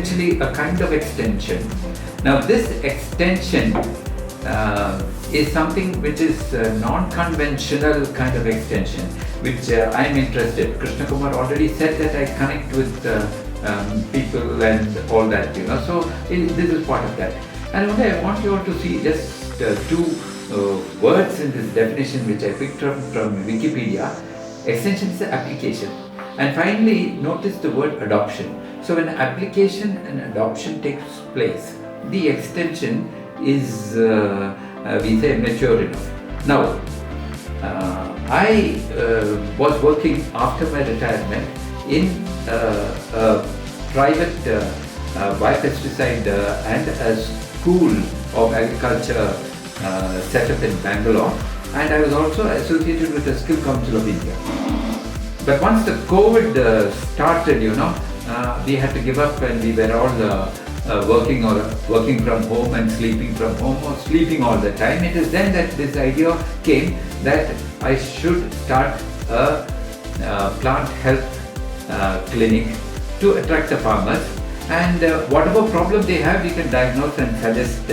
essentially a kind of extension. Now this extension is something which is non-conventional kind of extension, which I'm interested. Krishna Kumar already said that I connect with people and all that, so this is part of that. And I want you all to see just two words in this definition which I picked up from Wikipedia. Extension is application. And finally, notice the word adoption. So when application and adoption takes place, the extension is, we say, mature enough. Now, I was working after my retirement in a private biopesticide and a school of agriculture set up in Bangalore, and I was also associated with the Skill Council of India. But once the COVID started, we had to give up, and we were all working from home and sleeping from home, or sleeping all the time. It is then that this idea came that I should start a plant health clinic to attract the farmers, and whatever problem they have, we can diagnose and suggest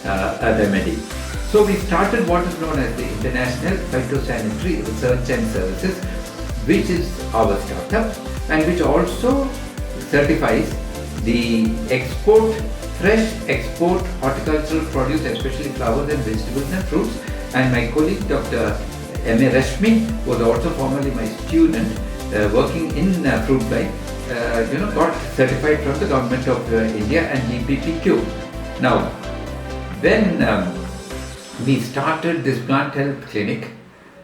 a remedy. So we started what is known as the International Phytosanitary Research and Services, which is our startup, and which also certifies the fresh export horticultural produce, especially flowers and vegetables and fruits. And my colleague Dr. M.A. Rashvee was also formerly my student working in fruit fly, got certified from the government of India and DPPQ. Now, when we started this plant health clinic,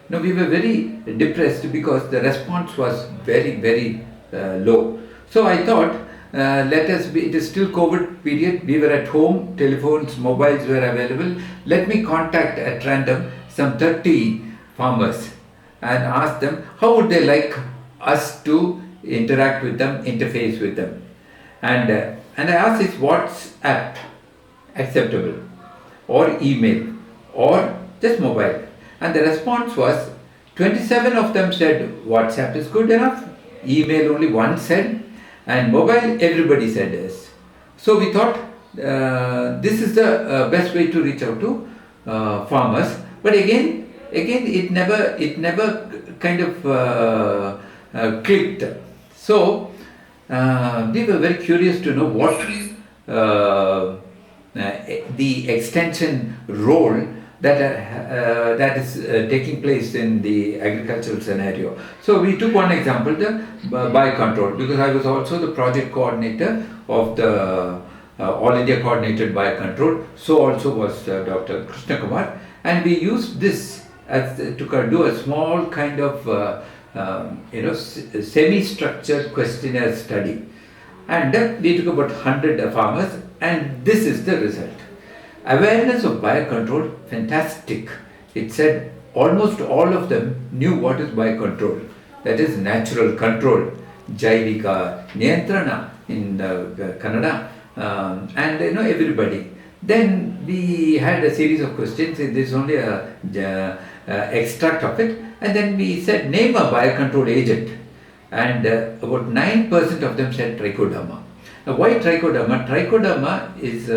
we were very depressed because the response was very, very low. So I thought, it is still COVID period, we were at home, telephones, mobiles were available. Let me contact at random some 30 farmers and ask them how would they like us to interact with them, interface with them. And I asked, is WhatsApp acceptable, or email, or just mobile? And the response was 27 of them said WhatsApp is good enough, email only one said, and mobile everybody said yes. So we thought this is the best way to reach out to farmers. But again it never kind of clicked. So we were very curious to know what the extension role that is taking place in the agricultural scenario. So we took one example, the biocontrol, because I was also the project coordinator of the All India Coordinated Biocontrol. So also was Dr. Krishna Kumar, and we used this as to do a small kind of semi-structured questionnaire study. And we took about 100 farmers, and this is the result. Awareness of biocontrol, fantastic. It said almost all of them knew what is biocontrol. That is natural control, Jaivika, Niyantrana in Kannada, and everybody. Then we had a series of questions. This is only a extract of it, and then we said name a biocontrol agent, and about 9% of them said trichoderma. Now, why trichoderma? Trichoderma is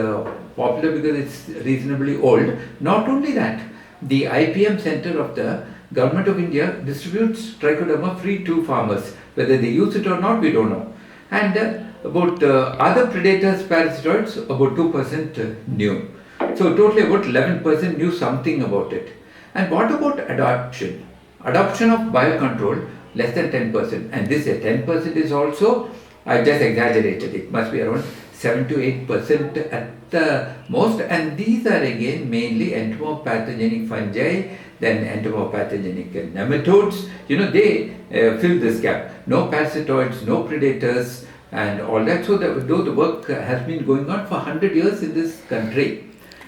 popular because it's reasonably old. Not only that, the IPM center of the Government of India distributes trichoderma free to farmers. Whether they use it or not, we don't know. And about other predators, parasitoids, about 2% knew. So totally about 11% knew something about it. And what about adoption? Adoption of biocontrol, less than 10%. And this 10% is also, I just exaggerated, it must be around 7 to 8% at the most. And these are again mainly entomopathogenic fungi, then entomopathogenic nematodes. They fill this gap. No parasitoids, no predators, and all that. So though the work has been going on for 100 years in this country.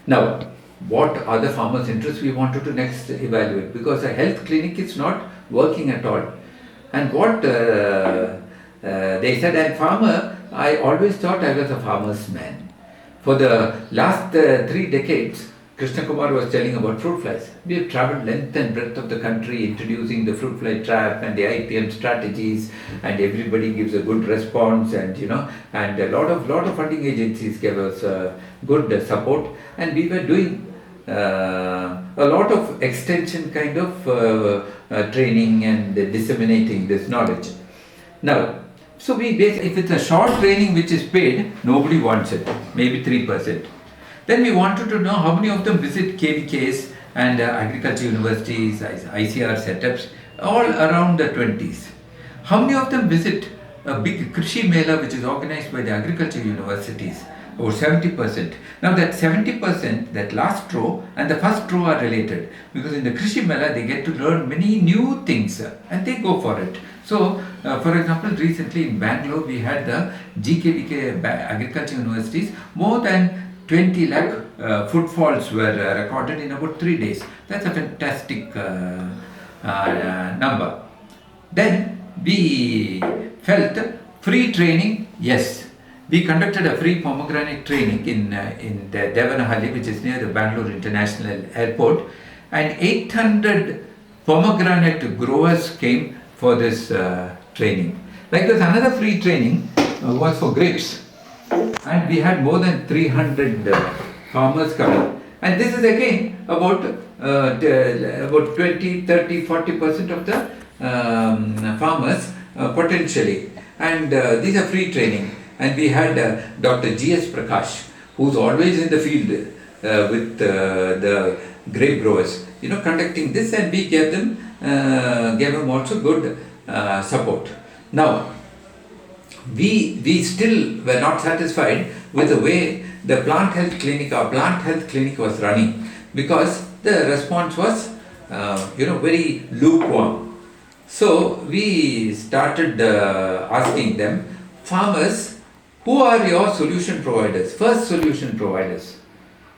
Now, what are the farmers' interests? We wanted to next evaluate, because a health clinic is not working at all. And what they said, and farmer, I always thought I was a farmer's man. For the last 3 decades, Krishna Kumar was telling about fruit flies. We have traveled length and breadth of the country introducing the fruit fly trap and the IPM strategies, and everybody gives a good response, and and a lot of funding agencies gave us good support, and we were doing a lot of extension kind of training and disseminating this knowledge. Now, so if it's a short training which is paid, nobody wants it, maybe 3%. Then we wanted to know how many of them visit KVKs and agriculture universities, ICR setups, all around the 20s. How many of them visit a big Krishi Mela which is organized by the agriculture universities? Over 70%. Now that 70%, that last row and the first row are related, because in the Krishi Mela they get to learn many new things and they go for it. So, for example, recently in Bangalore we had the GKVK agriculture universities. More than 20 lakh footfalls were recorded in about 3 days. That's a fantastic number. Then we felt free training, yes. We conducted a free pomegranate training in the Devanahalli, which is near the Bangalore International Airport, and 800 pomegranate growers came for this training. Likewise, another free training was for grapes, and we had more than 300 farmers coming. And this is again about 20, 30, 40% of the farmers potentially. And these are free training. And we had Dr. G.S. Prakash, who's always in the field with the grape growers, conducting this, and we gave him also good support. Now, we still were not satisfied with the way the plant health clinic was running, because the response was very lukewarm. So we started asking them, farmers, who are your solution providers, first solution providers?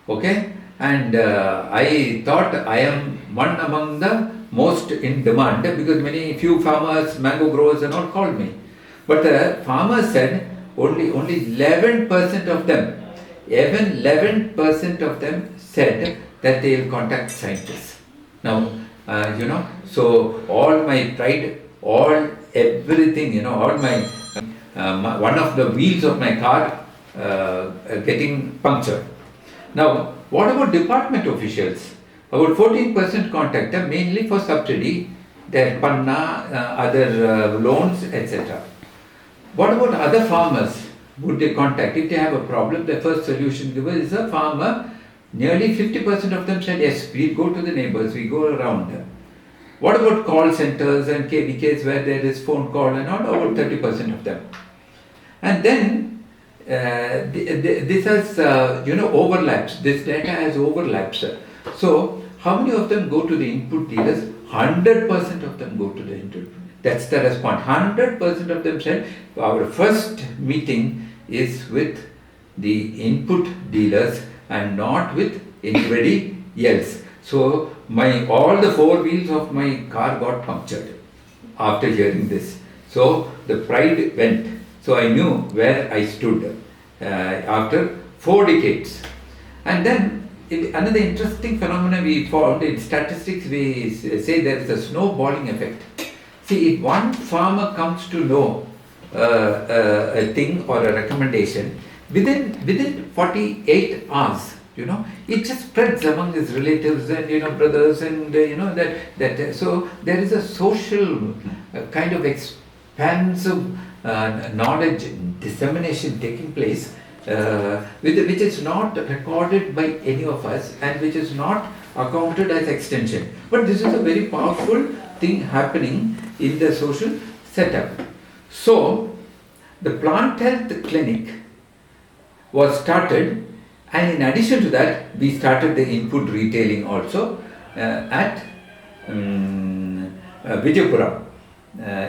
Okay, and I thought I am one among the most in demand, because few farmers, mango growers and all called me. But the farmers said only 11% of them, even 11% of them said that they will contact scientists. Now, so all my pride, everything, all my one of the wheels of my car getting punctured. Now, what about department officials? About 14% contact them, mainly for subsidy, their panna, other loans, etc. What about other farmers? Would they contact? If they have a problem, the first solution giver is a farmer. Nearly 50% of them said, yes, we go to the neighbors, we go around. What about call centers and KVKs where there is phone call and all? About 30% of them. And then this has overlaps. This data has overlaps. So how many of them go to the input dealers? 100% of them go to the input. That's the response. 100% of them said our first meeting is with the input dealers and not with anybody else. So all the four wheels of my car got punctured after hearing this. So the pride went. So I knew where I stood after 4 decades. And then another interesting phenomenon we found in statistics, we say there is a snowballing effect. See, if one farmer comes to know a thing or a recommendation, within 48 hours, it just spreads among his relatives and brothers and that. So there is a social kind of expansive knowledge dissemination taking place, which is not recorded by any of us and which is not accounted as extension. But this is a very powerful thing happening in the social setup. So the plant health clinic was started, and in addition to that, we started the input retailing also at Vijaypura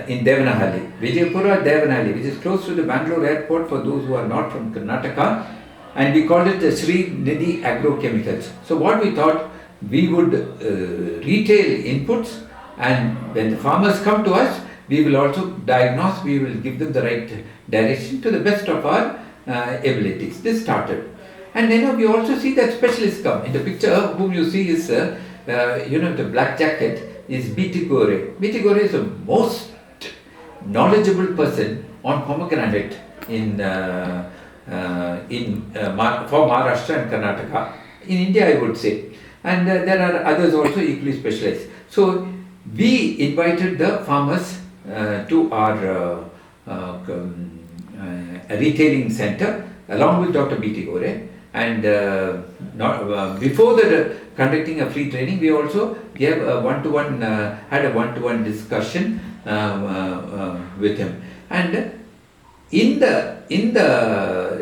in Devanahalli. Vijaypura, Devanahalli, which is close to the Bangalore airport for those who are not from Karnataka, and we called it the Sri Nidhi Agrochemicals. So what we thought, we would retail inputs, and when the farmers come to us, we will also diagnose, we will give them the right direction to the best of our abilities. This started. And we also see that specialists come. In the picture, whom you see is, the black jacket is B.T. Gore. B.T. Gore is the most knowledgeable person on pomegranate for Maharashtra and Karnataka. In India, I would say. And there are others also equally specialized. So we invited the farmers to our retailing center along with Dr. B.T. Gore. And before conducting a free training, we also gave a had a one-to-one discussion with him. And in our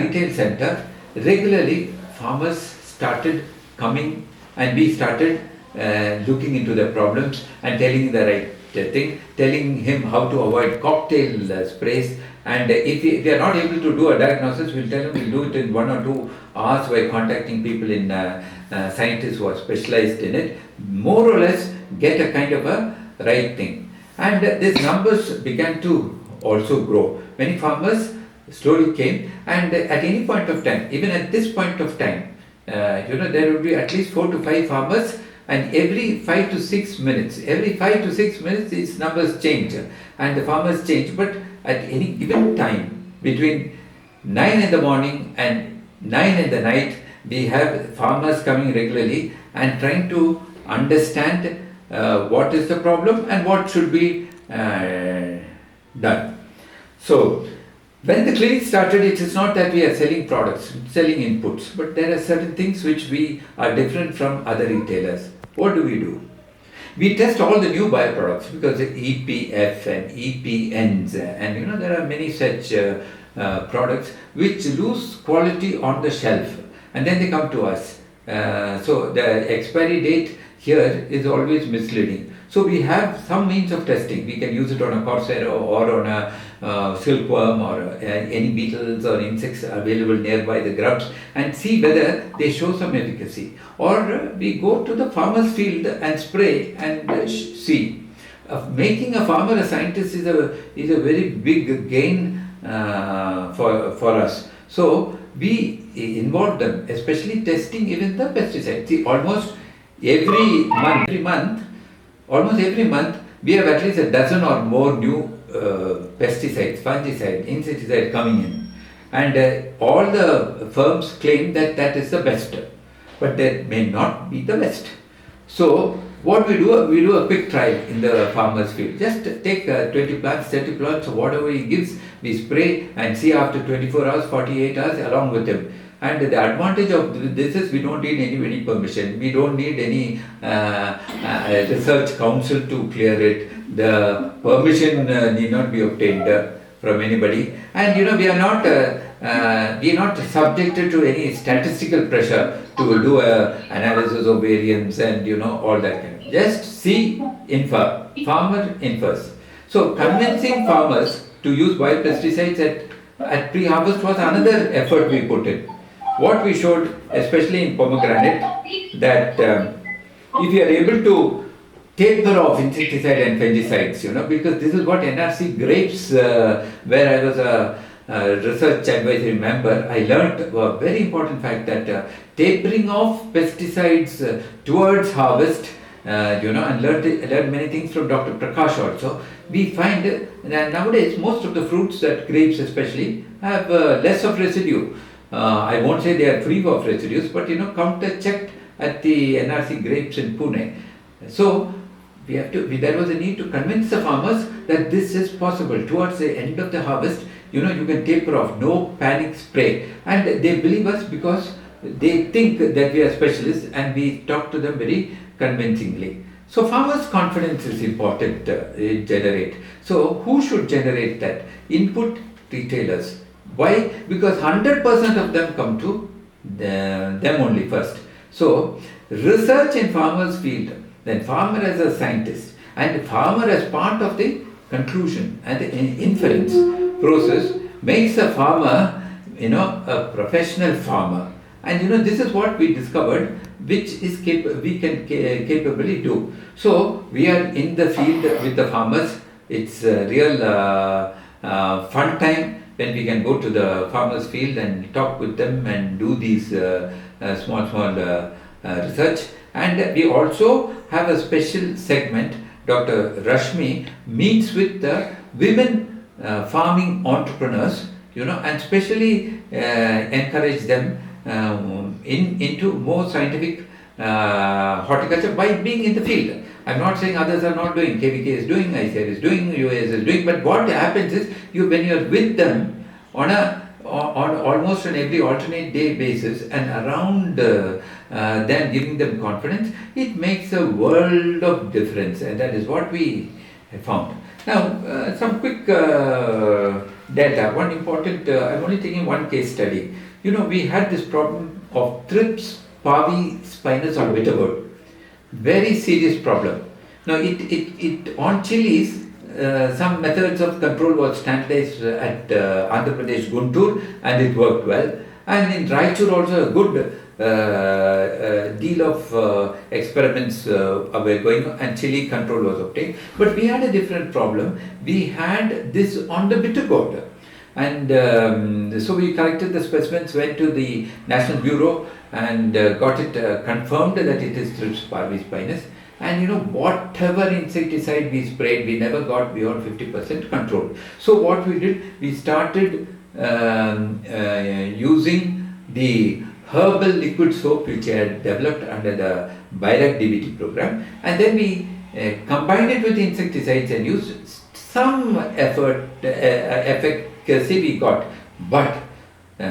retail center, regularly farmers started coming, and we started looking into the problems and telling the right thing, telling him how to avoid cocktail sprays. And if we are not able to do a diagnosis, we'll tell him we'll do it in 1 or 2 hours by contacting people in scientists who are specialized in it, more or less get a kind of a right thing. And these numbers began to also grow. Many farmers slowly came, and at any point of time, even at this point of time, there will be at least 4 to 5 farmers, and every 5 to 6 minutes, these numbers change and the farmers change. But at any given time, between 9 in the morning and 9 in the night, we have farmers coming regularly and trying to understand what is the problem and what should be done. So, when the clinic started, it is not that we are selling products, selling inputs, but there are certain things which we are different from other retailers. What do? We test all the new bioproducts because the EPF and EPNs, and there are many such products which lose quality on the shelf, and then they come to us. So the expiry date here is always misleading. So we have some means of testing. We can use it on a corsair or on a silkworm or any beetles or insects available nearby the grubs, and see whether they show some efficacy. Or we go to the farmer's field and spray and see. Making a farmer a scientist is a very big gain for us. So we involve them, especially testing even the pesticides. See, almost every month, we have at least a dozen or more new pesticides, fungicide, insecticide coming in. And all the firms claim that is the best, but that may not be the best. So what we do a quick trial in the farmer's field. Just take 20 plants, 30 plants, whatever he gives, we spray and see after 24 hours, 48 hours along with him. And the advantage of this is we don't need any permission. We don't need any research council to clear it. The permission need not be obtained from anybody. And we are not subjected to any statistical pressure to do analysis of variance and all that kind of. Just see farmer infers. So convincing farmers to use biopesticides at pre-harvest was another effort we put in. What we showed, especially in pomegranate, that if you are able to taper off insecticide and fungicides, because this is what NRC grapes, where I was a research advisory member, I learnt a very important fact that tapering off pesticides towards harvest, and learned many things from Dr. Prakash also. We find that nowadays most of the fruits, that grapes especially, have less of residue. I won't say they are free of residues, but counter-checked at the NRC grapes in Pune. So there was a need to convince the farmers that this is possible. Towards the end of the harvest, you can taper off, no panic spray. And they believe us because they think that we are specialists, and we talk to them very convincingly. So farmers' confidence is important to generate. So who should generate that? Input retailers. Why? Because 100% of them come to them only first. So research in farmer's field, then farmer as a scientist, and farmer as part of the conclusion and the inference process makes a farmer, a professional farmer. And this is what we discovered, which is we can capably do. So we are in the field with the farmers. It's a real fun time when we can go to the farmer's field and talk with them and do these small research. And we also have a special segment. Dr. Rashvee meets with the women farming entrepreneurs, and specially encourage them into more scientific horticulture by being in the field. I'm not saying others are not doing. KVK is doing, ICAR is doing, UAS is doing. But what happens is, when you are with them on almost on every alternate day basis and around them, giving them confidence, it makes a world of difference, and that is what we have found. Now, some quick data. One important. I'm only taking one case study. We had this problem of thrips parvi spinus on bittergourd. Very serious problem. Now, it on chilies, some methods of control was standardized at Andhra Pradesh, Guntur, and it worked well. And in Raichur also a good deal of experiments were going on, and chili control was obtained. But we had a different problem. We had this on the bittergourd. And so we collected the specimens, went to the National Bureau and got it confirmed that it is thrips parvi spinus. And whatever insecticide we sprayed, we never got beyond 50% control. So what we did, we started using the herbal liquid soap which I had developed under the BIRAC DBT program, and then we combined it with insecticides and used some efficacy we got. But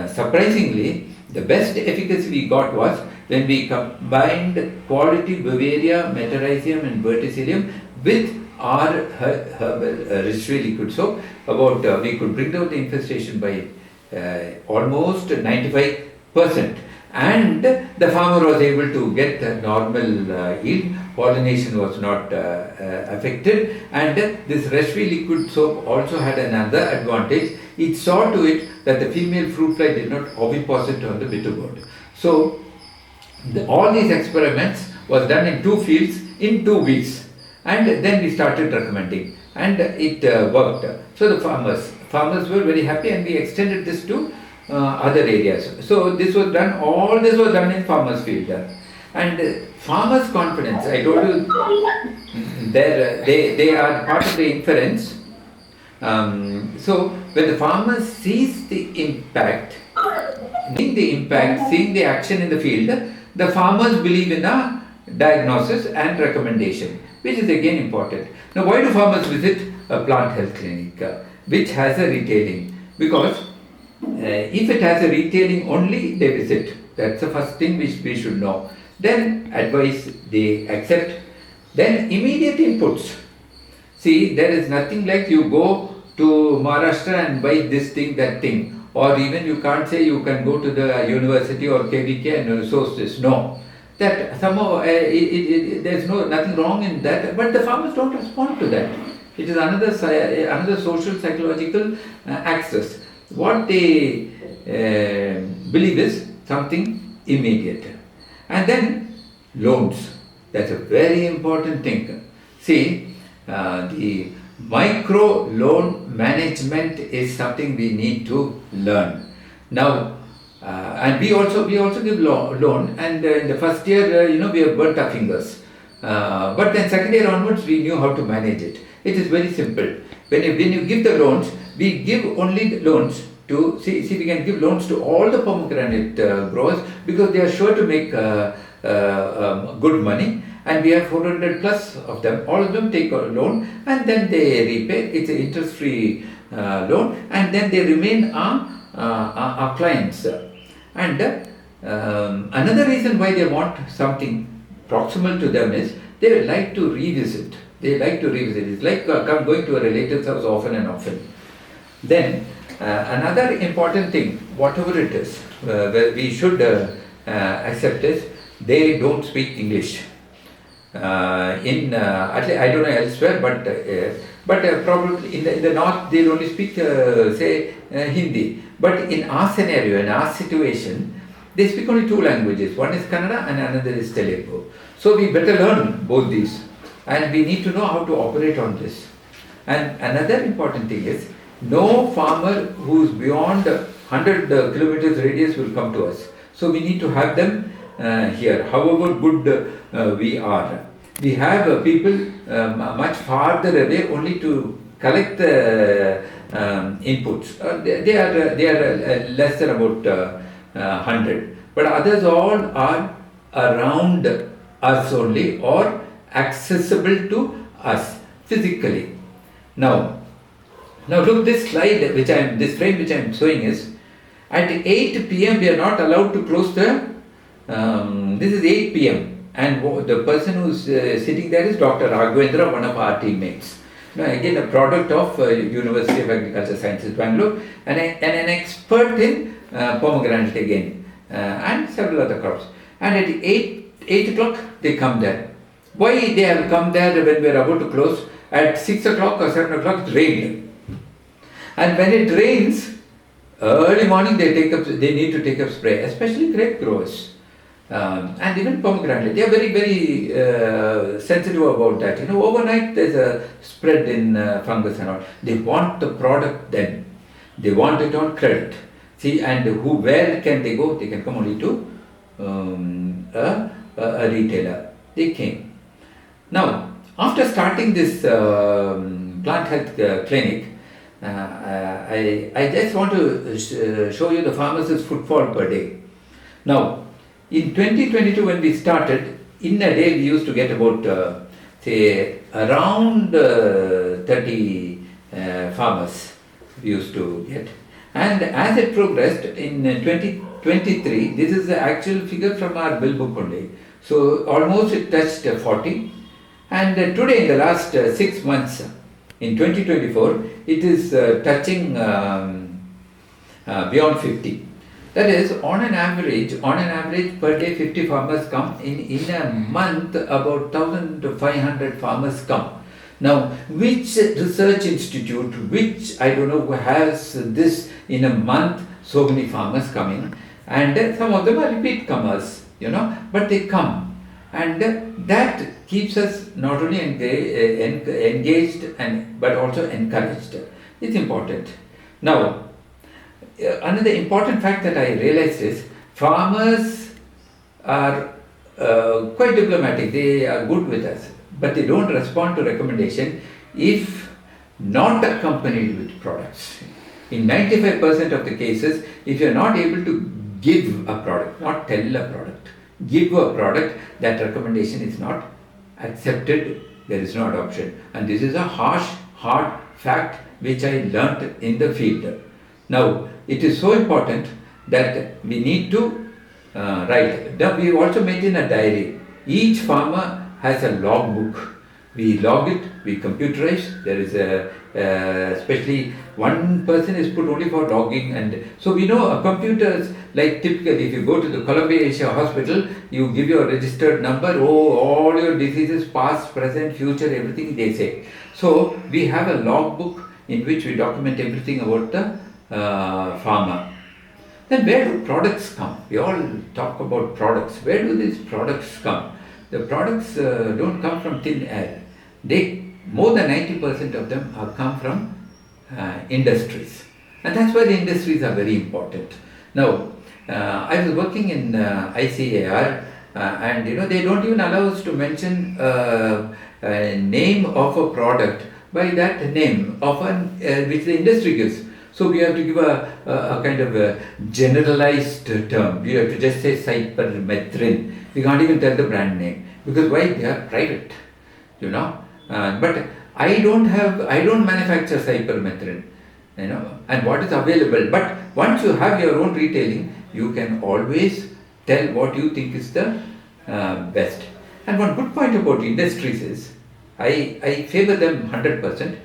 surprisingly, the best efficacy we got was when we combined quality Bavaria, Metarhizium and Verticillium with our herbal Rashvee liquid soap. We could bring down the infestation by almost 95%. And the farmer was able to get a normal yield. Pollination was not affected, and this Rashvee liquid soap also had another advantage. It saw to it that the female fruit fly did not oviposit on the bittergourd. So all these experiments was done in 2 fields in 2 weeks, and then we started recommending, and it worked. So the farmers were very happy, and we extended this to other areas. So all this was done in farmers' field. And farmers' confidence, I told you, they are part of the inference. So when the farmer sees the impact, seeing the action in the field, the farmers believe in a diagnosis and recommendation, which is again important. Now, why do farmers visit a plant health clinic which has a retailing? Because if it has a retailing only, they visit. That's the first thing which we should know. Then advice they accept. Then immediate inputs. See, there is nothing like you go to Maharashtra and buy this thing, that thing. Or even you can't say you can go to the university or KVK and source this. No. That somehow there's nothing wrong in that, but the farmers don't respond to that. It is another social psychological access. What they believe is something immediate. And then loans. That's a very important thing. See, the micro loan management is something we need to learn. Now, and we also give loan, and in the first year, we have burnt our fingers. But then second year onwards, we knew how to manage it. It is very simple. When you give the loans, we give only the loans to, we can give loans to all the pomegranate growers, because they are sure to make good money, and we have 400 plus of them. All of them take a loan and then they repay. It's an interest-free loan, and then they remain our clients. And another reason why they want something proximal to them is they like to revisit. It's like going to a relative's house often and often. Then another important thing, whatever it is, where we should accept is they don't speak English. At least I don't know elsewhere, but probably in the north they'll only speak Hindi. But in our scenario, in our situation, they speak only 2 languages. One is Kannada and another is Telugu. So we better learn both these, and we need to know how to operate on this. And another important thing is, No farmer who's beyond 100 kilometers radius will come to us. So we need to have them here, however good we are. We have people much farther away only to collect the inputs. They are less than about 100. But others all are around us only or accessible to us physically. Now look, this slide this frame which I am showing is at 8 p.m. we are not allowed to close the. This is 8 p.m. and the person who's sitting there is Dr. Raghavendra, one of our teammates. Again, a product of University of Agriculture Sciences, Bangalore, and an expert in pomegranate again, and several other crops. And at 8 o'clock they come there. Why they have come there when we are about to close? At 6 o'clock or 7 o'clock it rained. And when it rains, early morning they need to take up spray, especially grape growers. And even pomegranate, they are very, very sensitive about that. Overnight there's a spread in fungus and all. They want the product then. They want it on credit. See, and where can they go? They can come only to a retailer. They came. Now, after starting this plant health clinic, I just want to show you the farmers' footfall per day. Now, in 2022 when we started, in a day we used to get about around 30 farmers we used to get. And as it progressed in 2023, this is the actual figure from our bill book only. So almost it touched 40. And today in the last 6 months, in 2024, it is touching beyond 50. That is, on an average per day 50 farmers come. In a month about 1,500 farmers come. Now, which research institute, which I don't know, has this in a month, so many farmers coming, and some of them are repeat comers, but they come, and that keeps us not only engaged but also encouraged. It's important. Now, another important fact that I realized is farmers are quite diplomatic. They are good with us, but they don't respond to recommendation if not accompanied with products. In 95% of the cases, if you are not able to give a product, not tell a product, give a product, that recommendation is not accepted, there is no adoption. And this is a harsh, hard fact which I learnt in the field. Now, it is so important that we need to write. We also maintain a diary. Each farmer has a log book. We log it, we computerize. There is especially one person is put only for logging, and so we know computers, like typically if you go to the Columbia Asia Hospital, you give your registered number, all your diseases, past, present, future, everything they say. So we have a log book in which we document everything about the farmer. Then where do products come? We all talk about products. Where do these products come? The products don't come from thin air. More than 90% of them come from industries. And that's why the industries are very important. Now, I was working in ICAR and they don't even allow us to mention a name of a product by that name which the industry gives. So we have to give a kind of a generalized term. We have to just say cypermethrin. We can't even tell the brand name. Because why? They are private, but I don't manufacture cypermethrin, and what is available. But once you have your own retailing, you can always tell what you think is the best. And one good point about industries is, I favor them 100%.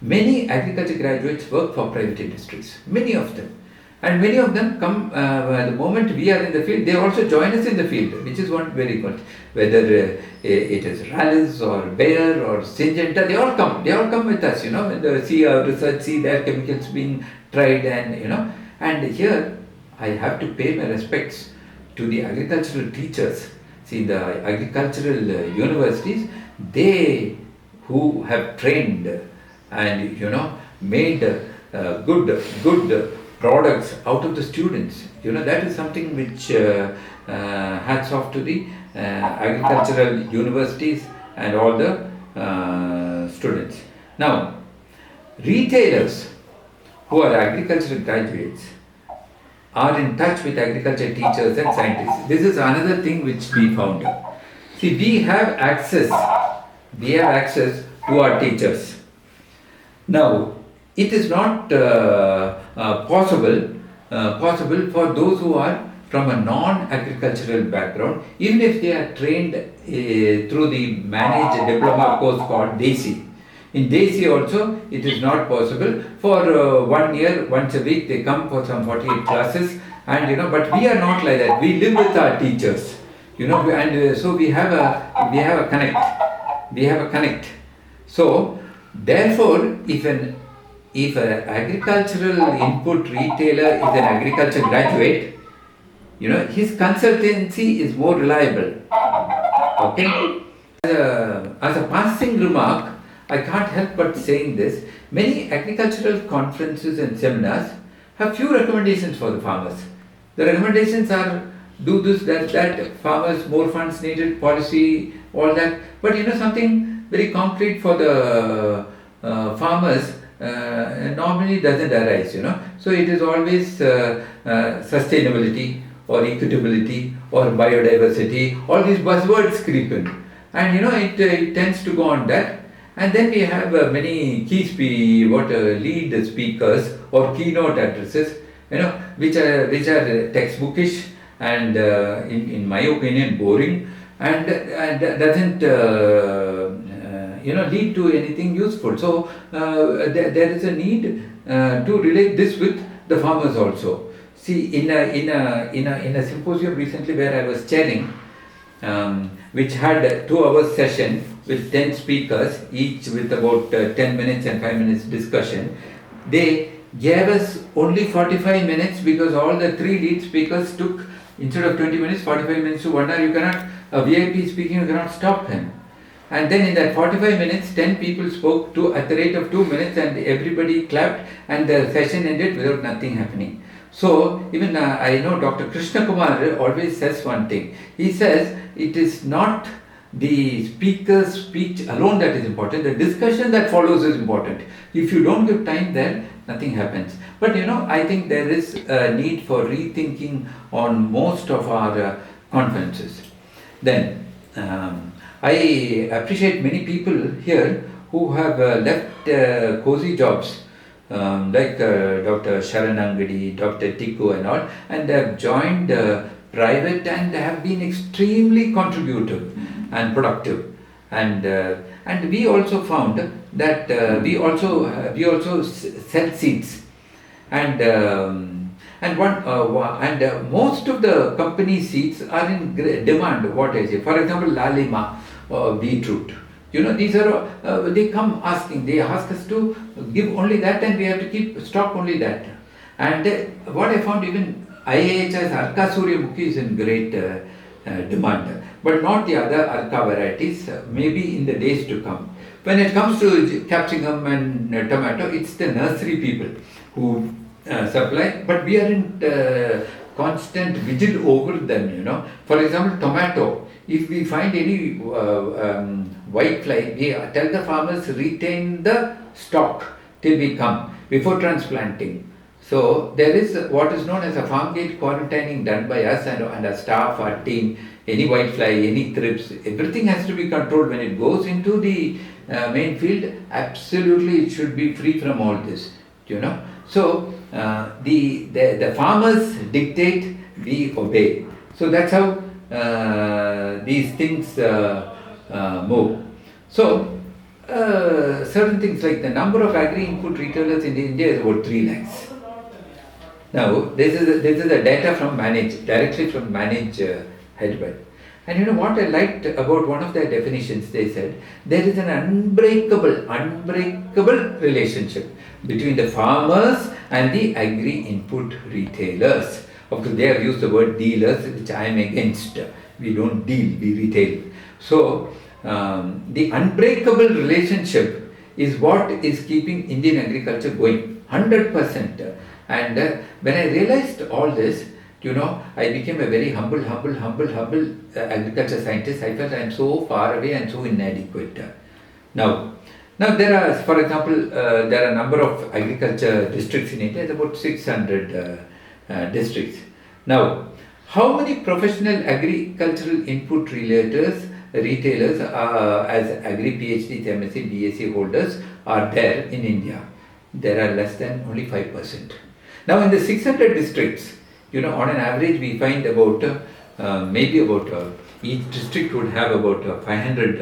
Many agriculture graduates work for private industries, many of them. And many of them come, the moment we are in the field, they also join us in the field, which is one very good. Whether it is Rallis or Bayer or Syngenta, they all come with us, when they see our research, see their chemicals being tried, and and here I have to pay my respects to the agricultural teachers. See, the agricultural universities, they who have trained and made good products out of the students. That is something which hats off to the agricultural universities and all the students. Now, retailers who are agricultural graduates are in touch with agriculture teachers and scientists. This is another thing which we found. See, we have access to our teachers. Now, it is not possible for those who are from a non-agricultural background, even if they are trained through the managed diploma course called DESI. In DESI also, it is not possible. For 1 year, once a week, they come for some 48 classes, and but we are not like that. We live with our teachers, and so we have a connect. So therefore, if an agricultural input retailer is an agriculture graduate, his consultancy is more reliable. Okay. As a passing remark, I can't help but saying this. Many agricultural conferences and seminars have few recommendations for the farmers. The recommendations are do this, that, farmers, more funds needed, policy, all that. But something very concrete for the farmers normally doesn't arise, So it is always sustainability or equitability or biodiversity, all these buzzwords creep in. And it tends to go on that. And then we have many lead speakers or keynote addresses, which are textbookish and in my opinion boring, and doesn't lead to anything useful. So there is a need to relate this with the farmers also. See, in a symposium recently where I was chairing, which had a 2-hour session with 10 speakers, each with about 10 minutes and 5 minutes discussion. They gave us only 45 minutes because all the 3 lead speakers took, instead of 20 minutes, 45 minutes to 1 hour. You cannot, a VIP speaking, you cannot stop him. And then in that 45 minutes, 10 people spoke at the rate of 2 minutes, and everybody clapped, and the session ended without nothing happening. So even I know Dr. Krishna Kumar always says one thing. He says it is not the speaker's speech alone that is important, the discussion that follows is important. If you don't give time there, nothing happens. But I think there is a need for rethinking on most of our conferences. Then I appreciate many people here who have left cozy jobs, like Dr. Sharan Angadi, Dr. Tikku and all, and have joined private and have been extremely contributive and productive. And we also found that we also sell seeds, and most of the company seeds are in demand. What I say, for example, lalima or beetroot. These are they come asking. They ask us to give only that, and we have to keep stock only that. And what I found, even IAH's Arka Suryamukhi is in great demand, but not the other Arka varieties, maybe in the days to come. When it comes to capsicum and tomato, it's the nursery people who supply, but we are in constant vigil over them, For example, tomato, if we find any white fly, we tell the farmers retain the stock till we come, before transplanting. So there is what is known as a farm gate quarantining done by us and our staff, our team. Any white fly, any thrips, everything has to be controlled when it goes into the main field. Absolutely, it should be free from all this, So the farmers dictate, we obey. So that's how these things move. So certain things like the number of agri-input retailers in India is about 3 lakhs. Now, this is the data from directly from Manage Hyderabad. And what I liked about one of their definitions, they said, there is an unbreakable relationship between the farmers and the agri-input retailers. Of course, they have used the word dealers, which I am against. We don't deal, we retail. So, the unbreakable relationship is what is keeping Indian agriculture going, 100%. And when I realized all this, I became a very humble agriculture scientist. I felt I am so far away and so inadequate. Now there are, for example, there are a number of agriculture districts in India, about 600 districts. Now, how many professional agricultural input retailers as Agri PhD, MSc, BSc holders are there in India? There are less than only 5%. Now in the 600 districts, on an average we find about each district would have about 500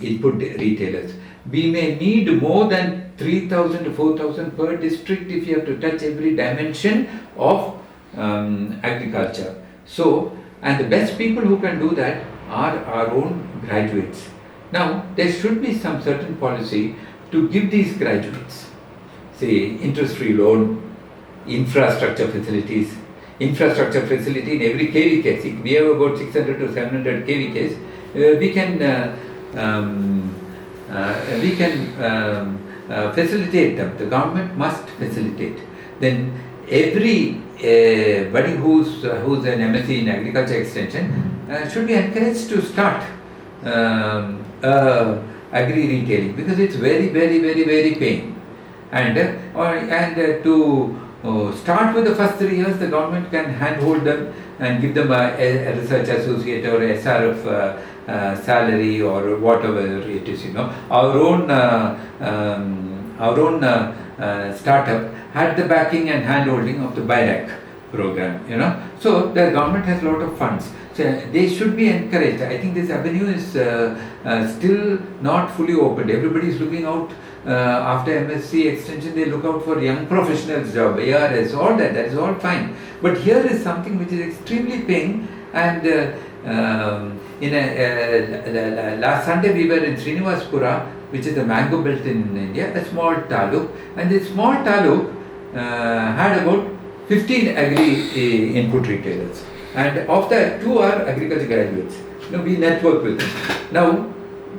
input retailers. We may need more than 3,000 to 4,000 per district if you have to touch every dimension of agriculture. So, and the best people who can do that are our own graduates. Now, there should be some certain policy to give these graduates, say, interest-free loan, infrastructure facilities. Infrastructure facility in every KVK. We have about 600 to 700 KVKs. We can facilitate them. The government must facilitate. Then everybody who's an MSc in agriculture extension should be encouraged to start agri-retailing, because it's very paying. And to start with the first 3 years, the government can handhold them and give them a research associate or SRF salary or whatever it is. Our own startup had the backing and handholding of the BIRAC program. So the government has a lot of funds. So they should be encouraged. I think this avenue is still not fully opened. Everybody is looking out. After MSc extension, they look out for young professionals job, ARS, all that is all fine. But here is something which is extremely paying. And last Sunday we were in Srinivaspura, which is the mango belt in India, a small taluk. And this small taluk had about 15 agri input retailers. And of that, 2 are agriculture graduates. We network with them. Now,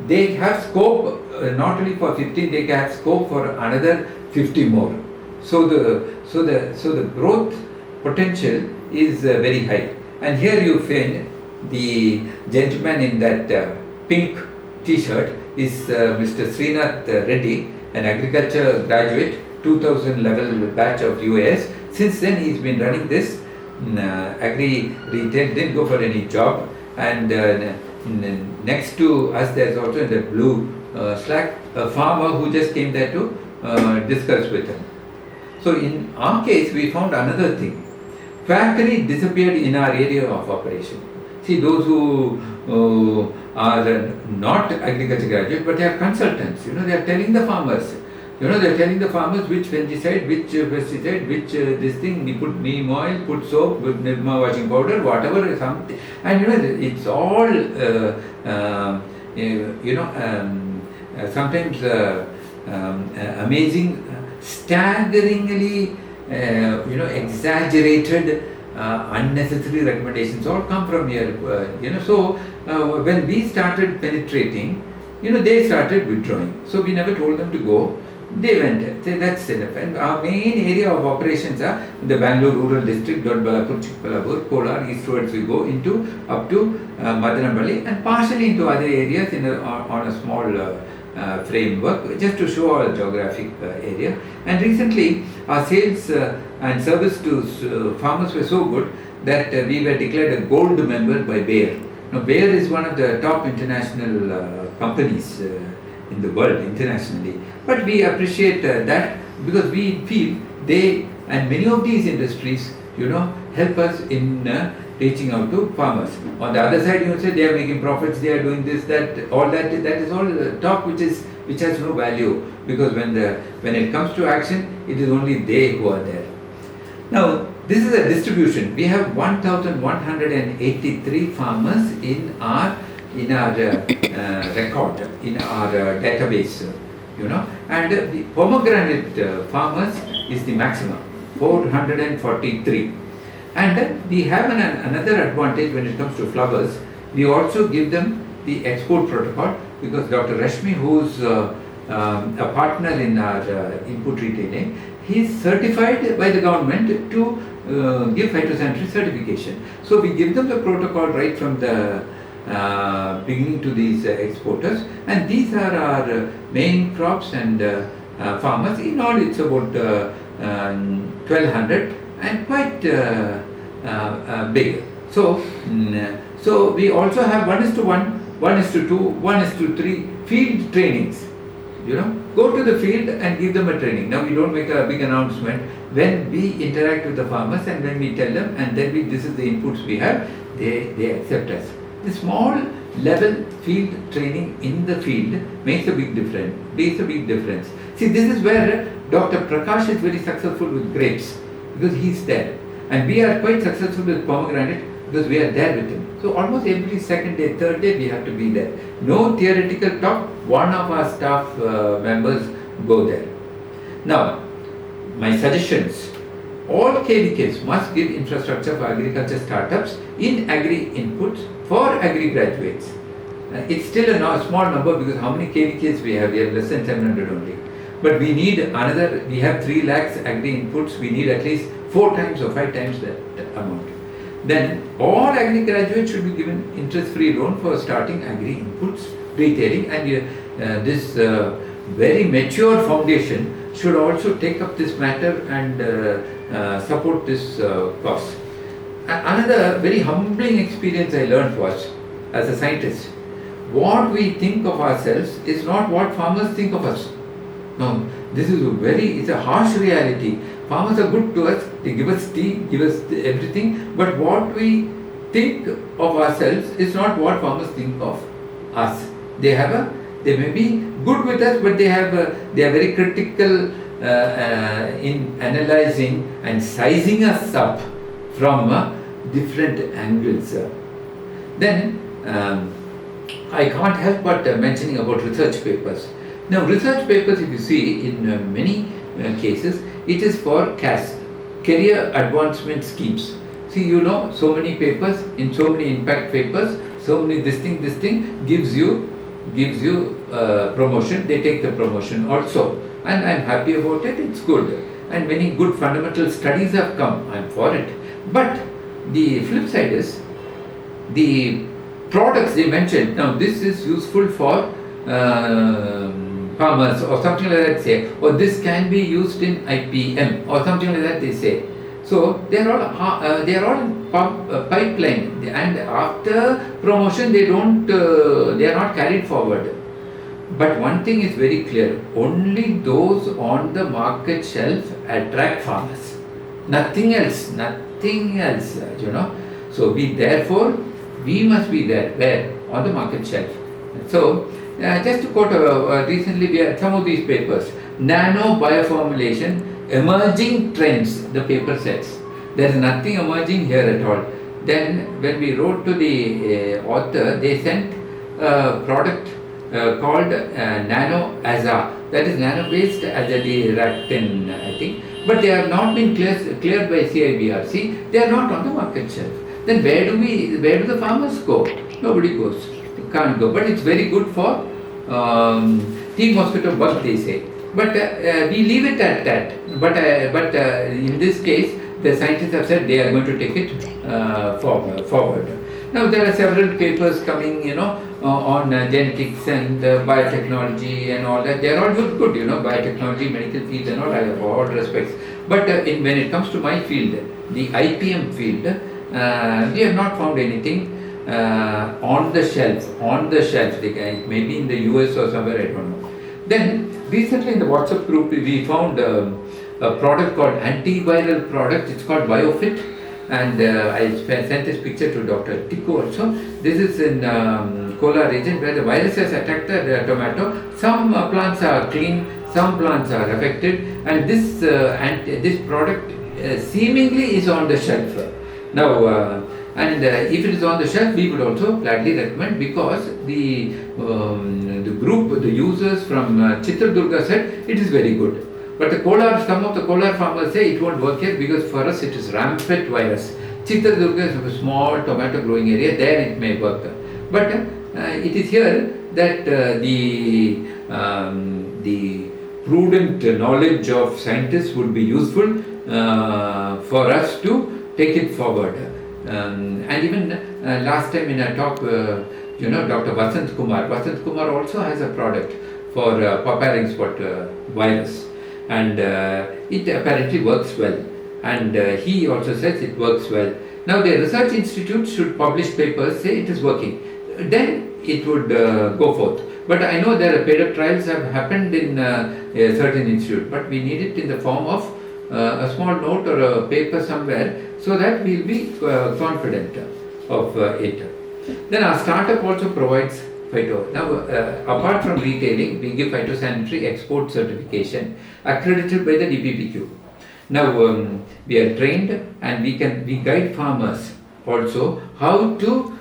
they have scope not only for 15, they can have scope for another 50 more. So the growth potential is very high. And here you find the gentleman in that pink T-shirt is Mr. Srinath Reddy, an agriculture graduate, 2000 level batch of US. Since then he's been running this agri-retail, didn't go for any job. And next to us there's also in the blue slack a farmer who just came there to discuss with him. So in our case we found another thing. Factory disappeared in our area of operation. See, those who are not agriculture graduates but they are consultants, they are telling the farmers. They are telling the farmers which fungicide, which pesticide, which this thing, we put neem oil, put soap, with Nirma washing powder, whatever, something. And it's all, sometimes amazing, staggeringly, exaggerated, unnecessary recommendations all come from here. So when we started penetrating, they started withdrawing. So we never told them to go. They went. That's enough. And our main area of operations are the Bangalore rural district, Dodbalapur, Chikbalapur, Kolar, eastwards we go into up to Madanapalli and partially into other areas on a small framework, just to show our geographic area. And recently our sales and service to farmers were so good that we were declared a gold member by Bayer. Now Bayer is one of the top international companies in the world internationally, but we appreciate that because we feel they and many of these industries help us in reaching out to farmers. On the other side, say they are making profits, they are doing this, that, all that is all talk which has no value, because when it comes to action, it is only they who are there. Now this is a distribution. We have 1,183 farmers in our record, in our database, and the pomegranate farmers is the maximum, 443. And we have another advantage when it comes to flowers. We also give them the export protocol because Dr. Rashvee, who's a partner in our input retailing, he is certified by the government to give phytosanitary certification. So we give them the protocol right from the beginning to these exporters, and these are our main crops and farmers. In all, it's about 1200 and quite big. So we also have 1:1, 1:2, 1:3 field trainings. Go to the field and give them a training. Now we don't make a big announcement. When we interact with the farmers and when we tell them, and then this is the inputs we have, they accept us. The small level field training in the field makes a big difference. See, this is where Dr. Prakash is very successful with grapes, because he's there. And we are quite successful with pomegranate because we are there with him. So almost every second day, third day, we have to be there. No theoretical talk, one of our staff members go there. Now, my suggestions. All KVKs must give infrastructure for agriculture startups in Agri-Inputs for agri-graduates. It's still a small number, because how many KVKs we have? We have less than 700 only. But we need another, we have 3 lakhs Agri-Inputs, we need at least 4 times or 5 times that amount. Then all agri-graduates should be given interest-free loan for starting Agri-Inputs retailing, and this very mature foundation should also take up this matter and support this cause. Another very humbling experience I learned was, as a scientist, what we think of ourselves is not what farmers think of us. No, this is it's a harsh reality. Farmers are good to us, they give us tea, give us everything, but what we think of ourselves is not what farmers think of us. They may be good with us, but they are very critical in analyzing and sizing us up from different angles. Then I can't help but mentioning about research papers. Now, research papers, if you see, in many cases, it is for CAS, Career Advancement Schemes. See, so many papers, in so many impact papers, so many this thing gives you promotion. They take the promotion also, and I'm happy about it. It's good, and many good fundamental studies have come. I'm for it. But the flip side is the products they mentioned. Now, this is useful for farmers or something like that, say, or this can be used in IPM or something like that, they say. So they are all in pipeline, and after promotion they are not carried forward. But one thing is very clear: only those on the market shelf attract farmers. Nothing else. So we must be there. Where? On the market shelf. So just to quote, recently we had some of these papers. Nano bioformulation, emerging trends, the paper says. There is nothing emerging here at all. Then when we wrote to the author, they sent a product called Nano Aza, that is nano-based azadiratin, I think. But they have not been cleared by CIBR. See, they are not on the market shelf. Then where do the farmers go? Nobody goes. They can't go. But it's very good for tea mosquito bug, they say. But we leave it at that. But in this case, the scientists have said they are going to take it forward. Now there are several papers coming, on genetics and biotechnology and all that. They are all good, biotechnology, medical fields and all. I have all respects. But when it comes to my field, the IPM field, we have not found anything on the shelf. It may be in the US or somewhere, I don't know. Then recently in the WhatsApp group, we found a product called antiviral product. It's called BioFit, and I sent this picture to Dr. Tikku also. This is in Kolar region where the virus has attacked the tomato. Some plants are clean, some plants are affected, and this product seemingly is on the shelf. Now, if it is on the shelf, we would also gladly recommend, because the group, the users from Chitradurga said it is very good. But some of the Kolar farmers say it won't work here, because for us it is rampant virus. Chitradurga is a small tomato growing area, there it may work. But it is here that the prudent knowledge of scientists would be useful for us to take it forward. And even last time in a talk, Dr. Vasant Kumar also has a product for paparazzi spot virus, and it apparently works well, and he also says it works well. Now the research institutes should publish papers say it is working, then it would go forth. But I know there are paid-up trials have happened in a certain institute, but we need it in the form of a small note or a paper somewhere, so that we will be confident of it. Then our startup also provides phyto. Now, apart from retailing, we give phytosanitary export certification accredited by the DPPQ. Now, we are trained, and we guide farmers also how to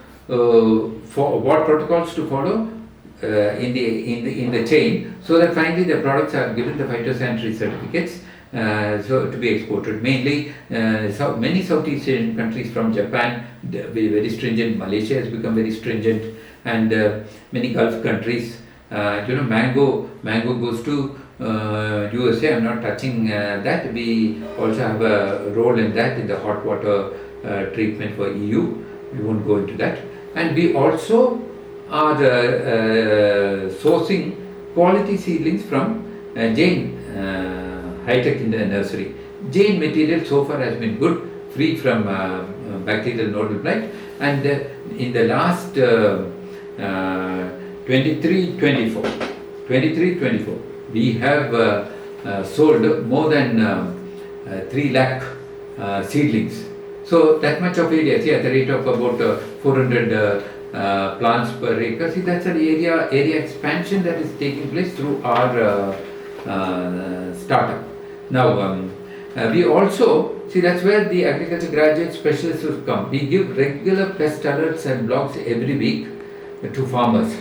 for what protocols to follow in the chain, so that finally the products are given the phytosanitary certificates. So to be exported, mainly many Southeast Asian countries from Japan, very stringent. Malaysia has become very stringent, and many Gulf countries. Mango goes to USA. I'm not touching that. We also have a role in that, in the hot water treatment for EU. We won't go into that. And we also are sourcing quality seedlings from Jain high-tech in the nursery. Jain material so far has been good, free from bacterial nodal blight, and in the last 23-24 we have sold more than 3 lakh seedlings. So that much of area, see, at the rate of about 400 plants per acre. See, that's an area expansion that is taking place through our startup. Now, we also, see, that's where the agriculture graduate specialists will come. We give regular pest alerts and blogs every week to farmers.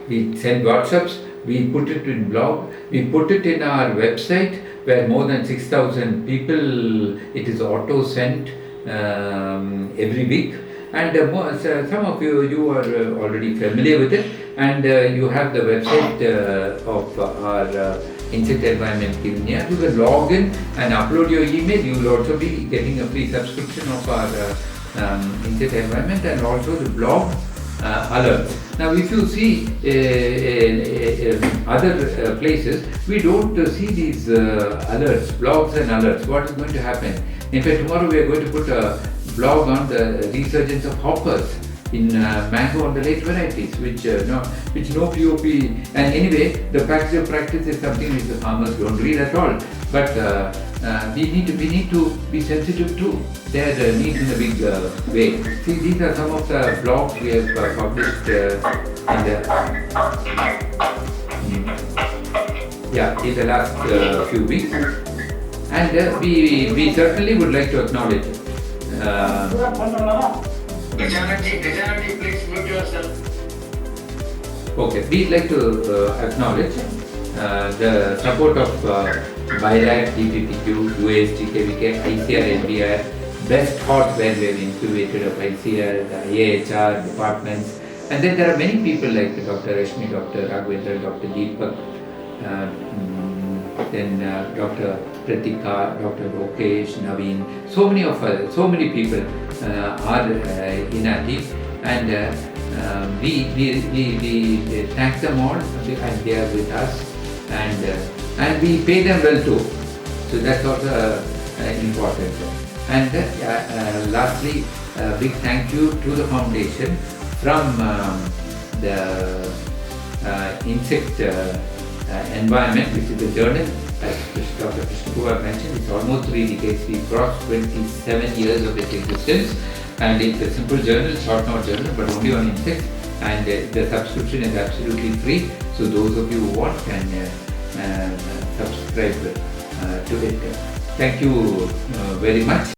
We send WhatsApps, we put it in blog, we put it in our website, where more than 6,000 people, it is auto sent every week. And some of you are already familiar with it, and you have the website of our insect environment given here. You can log in and upload your email. You will also be getting a free subscription of our insect environment, and also the blog alerts. Now, if you see other places, we don't see these alerts, blogs and alerts. What is going to happen? In fact, tomorrow we are going to put a blog on the resurgence of hoppers in mango on the late varieties, which no POP. And anyway, the practice of practice is something which the farmers don't read at all. But we need to be sensitive to their needs in a big way. See, these are some of the blogs we have published in the last few weeks, and we certainly would like to acknowledge. Gajanati, please mute yourself. Okay, we'd like to acknowledge the support of BIRAC, DPPQ, UAST, KVK, ICAR-Indian, Best Hot, where we have incubated of ICAR, the IAHR departments, and then there are many people like Dr. Rashvee, Dr. Raghavendra, Dr. Deepak, then Dr. Pratika, Dr. Rokesh, Naveen, so many people are in our team, and we thank them all, and they are with us, and we pay them well too. So that's also important. And lastly, big thank you to the foundation from the insect environment, which is a journal. As Dr. Krishna mentioned, it's almost 3 decades. We crossed 27 years of its existence, and it's a simple journal, short note journal, but only on insects, and the subscription is absolutely free. So those of you who want can subscribe to it. Thank you very much.